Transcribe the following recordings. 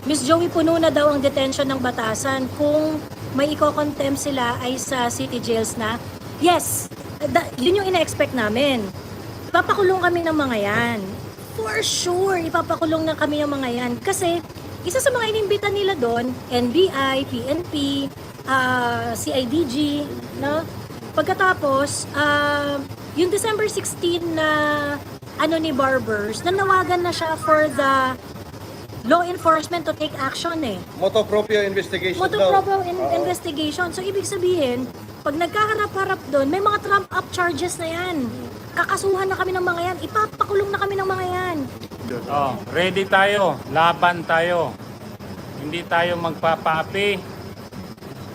Miss Joey, puno na daw ang detention ng Batasan. Kung may iko-contempt sila ay sa city jails na. Yes, yun yung ina-expect namin. Ipapakulong kami ng mga yan. For sure, ipapakulong na kami ng mga yan. Kasi, isa sa mga inimbitan nila doon, NBI, PNP, CIDG, no? Pagkatapos, yung December 16 na ni Barbers, nanawagan na siya for the law enforcement to take action eh. Motu proprio investigation Motu daw. proprio investigation. So, ibig sabihin, pag nagkaharap-harap doon, may mga trump-up charges na yan. Kakasuhan na kami ng mga yan. Ipapakulong na kami ng mga yan. Oh, ready tayo, laban tayo. Hindi tayo magpapaapi.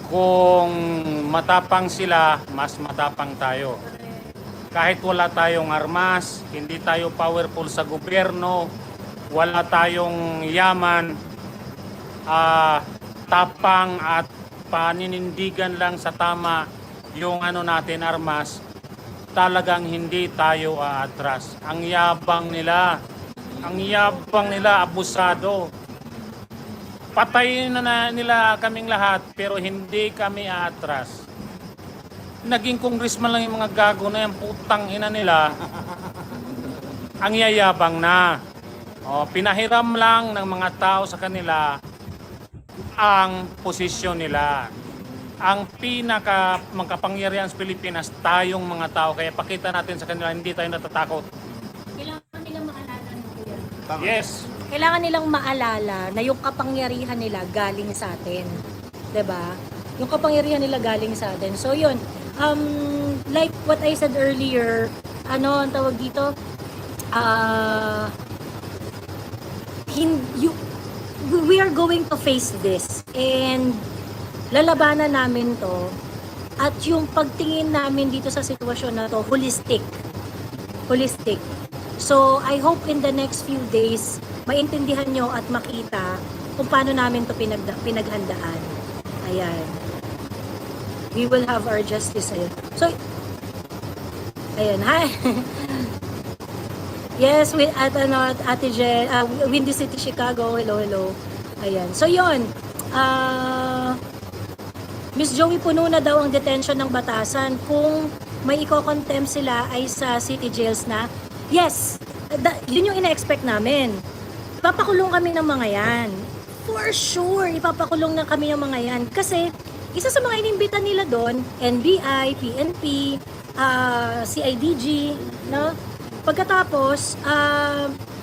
Kung matapang sila, mas matapang tayo. Kahit wala tayong armas, hindi tayo powerful sa gobyerno, wala tayong yaman, tapang at paninindigan lang sa tama yung natin armas, talagang hindi tayo aatras. Ang yabang nila, abusado. Patayin na nila kaming lahat pero hindi kami aatras. Naging congressman lang yung mga gago na yung putang ina nila. Ang yayabang na. Pinahiram lang ng mga tao sa kanila ang posisyon nila. Ang makapangyarihan sa Pilipinas, tayong mga tao. Kaya pakita natin sa kanila, hindi tayo natatakot. Kailangan nilang maalala ng kuya. Yes. Kailangan nilang maalala na yung kapangyarihan nila galing sa atin. 'Di ba? Yung kapangyarihan nila galing sa atin. So yun, like what I said earlier, ang tawag dito? We are going to face this and lalabanan namin to, at yung pagtingin namin dito sa sitwasyon na to, holistic. So I hope in the next few days maintindihan nyo at makita kung paano namin to pinaghandaan. Ayan. We will have our justice. Ayan. So, ayan. Hi. Yes, at Ate Jen, Windy City, Chicago. Hello. Ayan. So, yun. Miss Joey, puno na daw ang detention ng Batasan. Kung may iko-contempt sila ay sa city jails na. Yes, yun yung ina-expect namin. Ipapakulong kami ng mga yan. For sure, ipapakulong na kami ng mga yan. Kasi, isa sa mga inimbitan nila doon, NBI, PNP, CIDG, no? Pagkatapos,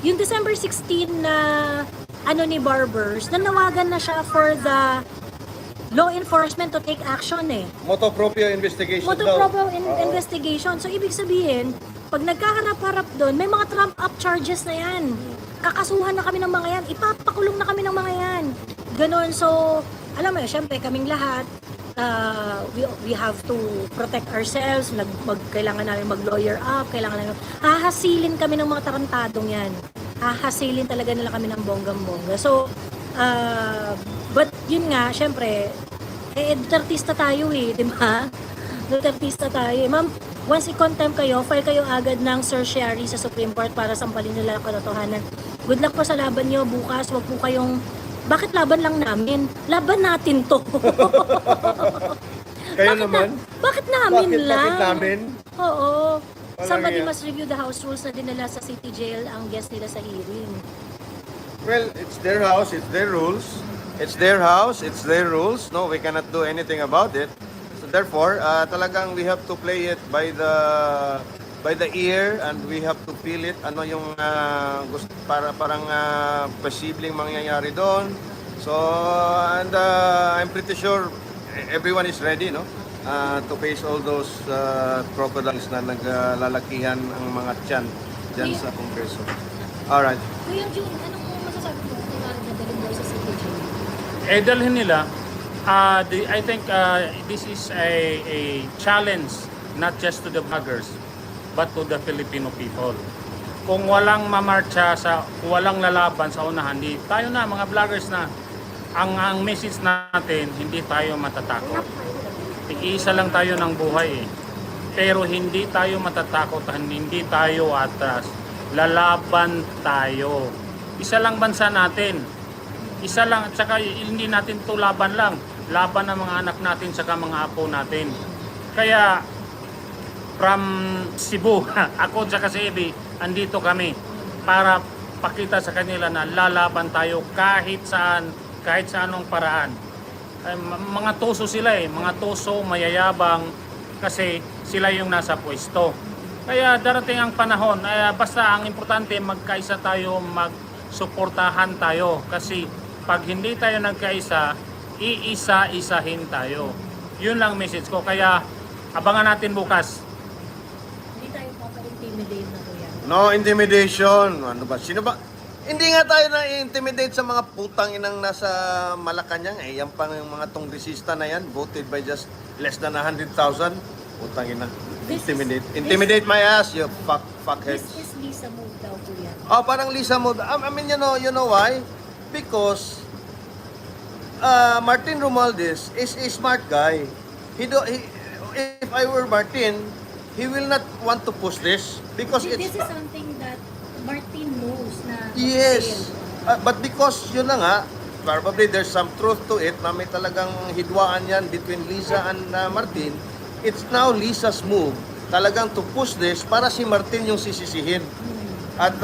yung December 16 na ni Barbers, nanawagan na siya for the law enforcement to take action eh. Motu proprio investigation Motu daw. proprio investigation. So, ibig sabihin, pag nagkaharap-harap doon, may mga trump-up charges na yan. Kakasuhan na kami ng mga yan. Ipapakulong na kami ng mga yan. Ganon. So, alam mo yun, syempre, kaming lahat, we have to protect ourselves. Kailangan namin mag-lawyer up. Kailangan namin, hahasilin kami ng mga tarantadong yan. Hahasilin talaga nila kami ng bonggang-bongga. So, but yun nga, syempre, Dutertista tayo eh, di ba? Dutertista tayo eh. Ma'am, once i-contempt kayo, file kayo agad ng certiorari sa Supreme Court para sampalin nila ang katotohanan. Good luck po sa laban nyo bukas. Wag po kayong, bakit laban lang namin? Laban natin to. Kayo naman? Bakit namin lang? Bakit namin? Oo. Somebody yan. must review the house rules na dinala sa city jail ang guest nila sa hearing. Well, it's their house, it's their rules. It's their house, it's their rules. No, we cannot do anything about it. So therefore, talagang we have to play it by the ear, and we have to feel it. Ano yung parang posibleng mangyayari doon. So, and I'm pretty sure everyone is ready, no? To face all those crocodiles na naglalakihan ang mga tiyan dyan sa Kongreso. Alright. Kuya June, anong masasabi mo kung dadalhin daw sa city jail? Dalhin nila. I think this is a challenge not just to the vloggers but to the Filipino people. Kung walang mamarcha, walang lalaban sa unahan, di tayo na mga vloggers na ang message natin, hindi tayo matatakot. Iisa lang tayo ng buhay eh. Pero hindi tayo matatakot, hindi tayo atras. Lalaban tayo. Isa lang bansa natin. Isa lang, at saka hindi natin to laban lang. Laban ng mga anak natin, saka mga apo natin. Kaya, from Cebu, ako at saka si Ebi, andito kami para pakita sa kanila na lalaban tayo kahit saan, kahit sa anong paraan. Ay, mga tuso sila mga tuso, mayayabang, kasi sila yung nasa pwesto. Kaya darating ang panahon, basta ang importante magkaisa tayo, magsuportahan tayo. Kasi pag hindi tayo nagkaisa, iisa-isahin tayo. Yun lang message ko. Kaya abangan natin bukas. Hindi tayo mapa-intimidate na kuya. No intimidation. Ano ba? Sino ba? Hindi nga tayo na-intimidate sa mga putang inang nasa Malacanang. Yan pa yung mga tongresista na yan, voted by just less than 100,000. Putang ina. Intimidate my ass, you fuckheads. This is Lisa move daw kuya. Oh, parang Lisa mo. I mean, you know why? Because Martin Romualdez is a smart guy. If I were Martin, he will not want to push this because This it's is something that Martin knows na yes. But because yun na nga, probably there's some truth to it na may talagang hidwaan yan between Lisa and Martin. It's now Lisa's move talagang to push this para si Martin yung sisisihin. At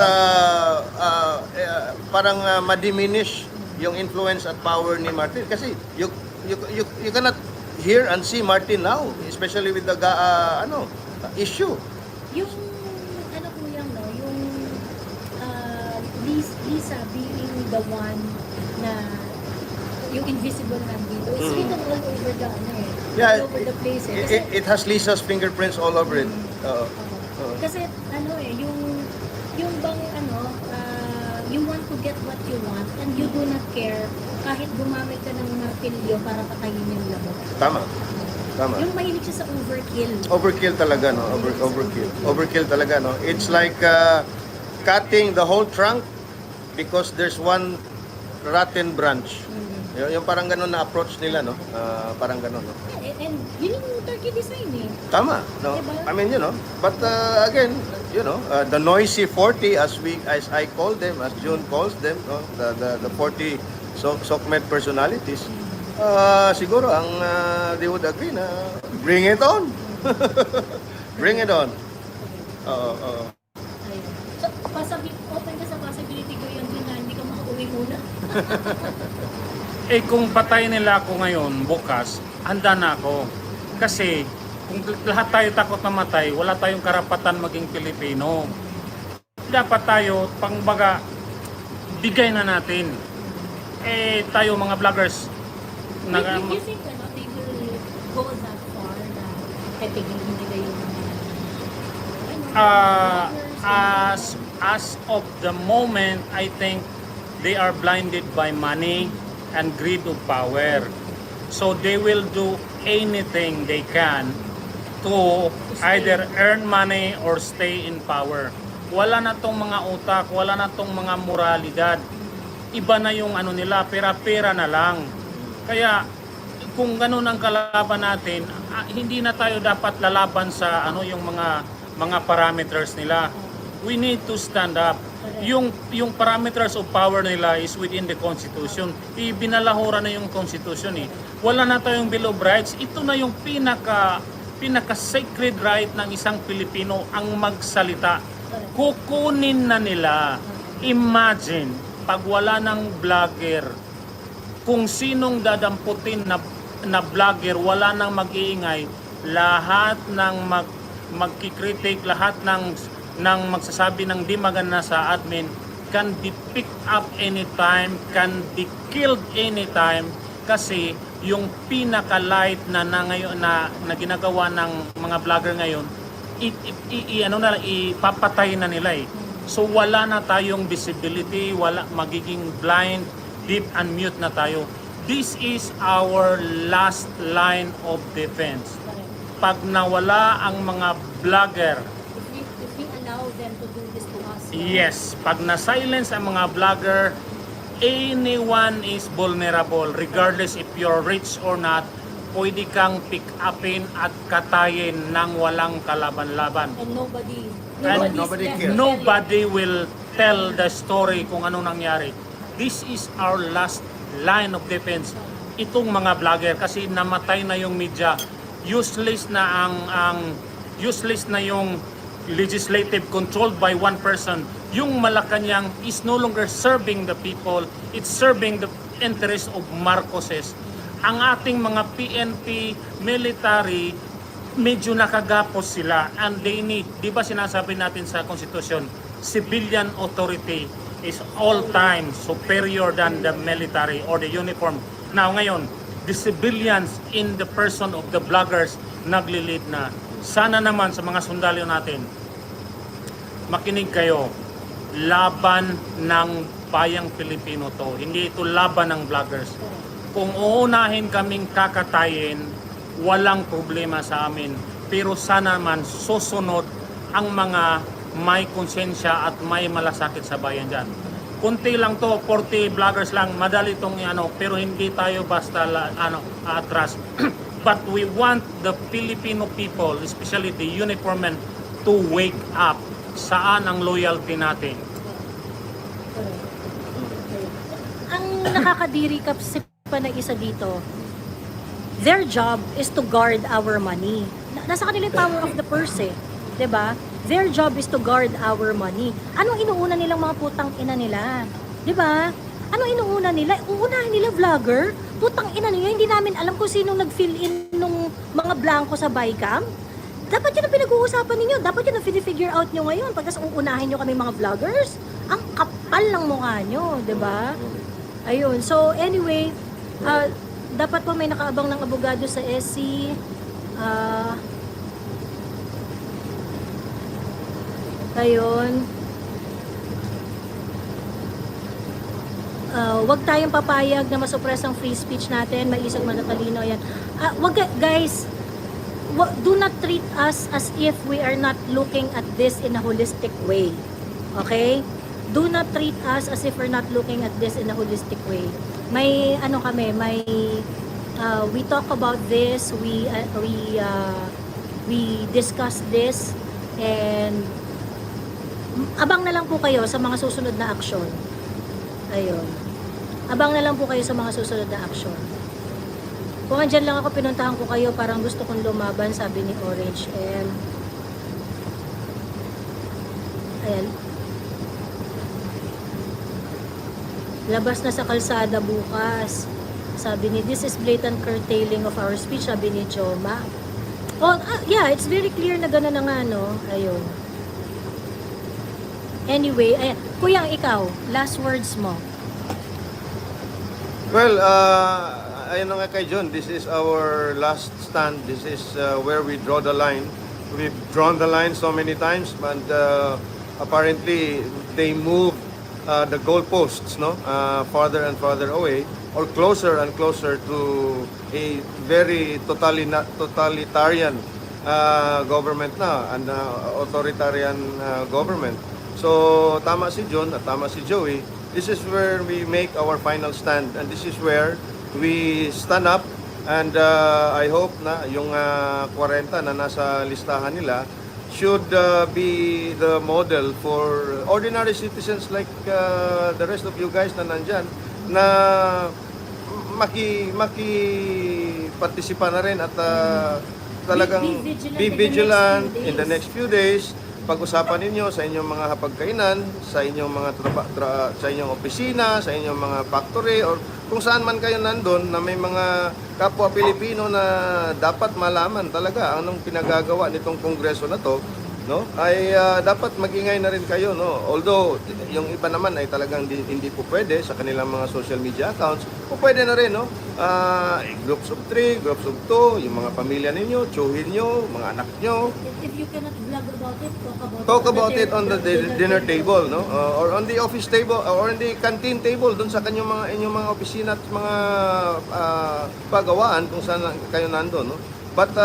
parang ma-diminish yung influence at power ni Martin kasi you cannot hear and see Martin now, especially with the issue. Yung ano kuya no, yung Lisa being the one na yung invisible hand dito. It's written all over the Yeah, all over the place. Kasi, it has Lisa's fingerprints all over it. kasi yung bang you want to get what you want and you do not care kahit gumamit ka ng martilyo para patayin yung lamok. Tama. Yung mahilig siya sa overkill. Overkill talaga, no? Overkill. Overkill talaga, no? It's like cutting the whole trunk because there's one rotten branch. Yung parang ganun na approach nila, no? Parang ganun, no? And yun yung turkey design Tama, no? Diba? I mean, but again, the noisy 40 as I call them, as June calls them, no? The 40 SOCMED personalities. Siguro they would agree na bring it on. Bring it on. Oo. Ayun. So, open ka sa possibility ko yun din na hindi ka makauwi muna. Kung patay nila ako ngayon, bukas, handa na ako. Kasi kung lahat tayo takot na matay, wala tayong karapatan maging Pilipino. Dapat tayo, pangbaga, bigay na natin. Tayo mga vloggers, You think they will go that far na pepigilin nila yung as of the moment, I think they are blinded by money and greed of power. So they will do anything they can to either earn money or stay in power. Wala na tong mga utak, wala na tong mga moralidad. Iba na yung nila, pera-pera na lang. Kaya kung ganun ang kalaban natin, hindi na tayo dapat lalaban sa yung mga parameters nila. We need to stand up. Yung parameters of power nila is within the Constitution. Ibinalahura na yung Constitution Wala na tayong Bill of Rights. Ito na yung pinaka sacred right ng isang Pilipino ang magsalita. Kukunin na nila. Imagine, pag wala ng vlogger, kung sinong dadamputin na vlogger, wala nang mag-iingay, lahat ng magkikritik, lahat ng magsasabi ng di maganda sa admin can be picked up anytime, can be killed anytime kasi yung pinaka-light na ngayon na ginagawa ng mga vlogger ngayon ipapatay na nila So wala na tayong visibility, wala magiging blind, deep and mute na tayo. This is our last line of defense. Pag nawala ang mga vlogger, if we allow them to do this to us. yes, pag na-silence ang mga vlogger, anyone is vulnerable regardless if you're rich or not. Pwede kang pick upin at katayin ng walang kalaban-laban. And nobody cares. Nobody will tell the story kung anong nangyari. this is our last line of defense. Itong mga vlogger kasi namatay na yung media. Useless na useless na yung legislative controlled by one person. Yung Malacanang is no longer serving the people, it's serving the interest of Marcoses. Ang ating mga PNP military, medyo nakagapos sila and they need, di ba sinasabi natin sa konstitusyon, civilian authority is all time superior than the military or the uniform. Now ngayon, the civilians in the person of the vloggers naglilid na. Sana naman sa mga sundalo natin, makinig kayo, laban ng bayang Pilipino to. Hindi ito laban ng vloggers. Kung uunahin kaming kakatayin, walang problema sa amin. Pero sana naman susunod ang mga may konsensya at may malasakit sa bayan dyan. Kunti lang to, 40 vloggers lang, madali itong pero hindi tayo basta atras. But we want the Filipino people, especially the uniformed, to wake up. Saan ang loyalty natin? Ang nakakadiri kasi pa na isa dito, their job is to guard our money. Nasa kanila yung power of the purse eh. 'Di ba? Their job is to guard our money. Anong inuuna nilang mga putang ina nila? 'Di ba? Anong inuuna nila? Uunahin nila vlogger? Putang ina niyo, hindi namin alam kung sinong nag-fill in nung mga blanco sa bycam. Dapat yun ang pinag-uusapan ninyo. Dapat yun ang figure out nyo ngayon. Pagkas uunahin nyo kami mga vloggers, ang kapal ng mukha nyo, 'di ba? Ayun. So anyway, dapat po may nakaabang ng abogado sa SC. Ayun. Wag tayong papayag na masuppress ang free speech natin. May isang matatalino yan. Guys, do not treat us as if we are not looking at this in a holistic way. Okay? Do not treat us as if we're not looking at this in a holistic way. May we talk about this, we discuss this, and abang na lang po kayo sa mga susunod na aksyon. Ayun. Abang na lang po kayo sa mga susunod na aksyon. Kung andyan lang ako, pinuntahan ko kayo, parang gusto kong lumaban, sabi ni Orange L. Ayan. Labas na sa kalsada bukas. Sabi ni, this is blatant curtailing of our speech, sabi ni Joma. Oh, yeah, it's very clear na gano'n na nga, no? Ayun. Anyway, ayan. Kuya, ikaw, last words mo. Well, ayun na nga kay John, this is our last stand. This is where we draw the line. We've drawn the line so many times, but apparently they move the goalposts, no, farther and farther away, or closer and closer to a very totalitarian government na, and authoritarian government. So tama si John at tama si Joey. This is where we make our final stand, and this is where we stand up, and I hope na yung 40 na nasa listahan nila should be the model for ordinary citizens like the rest of you guys na nandyan, na maki-participa na rin at talagang be vigilant in the next few days. Pag-usapan ninyo sa inyong mga hapagkainan, sa inyong mga sa inyong opisina, sa inyong mga factory, or kung saan man kayo nandun na may mga kapwa Pilipino na dapat malaman talaga anong pinagagawa nitong kongreso na to, no? Ay dapat mag-ingay na rin kayo, no? Although yung iba naman ay talagang hindi po pwede sa kanilang mga social media accounts, o pwede na rin, no? Groups of 3, groups of 2, yung mga pamilya ninyo, tsuhin nyo, mga anak nyo. If you cannot vlog about it, Talk about it on the dinner table, no? Or on the office table, or on the canteen table, dun sa inyong mga opisina at mga pagawaan kung saan kayo nandun, no? But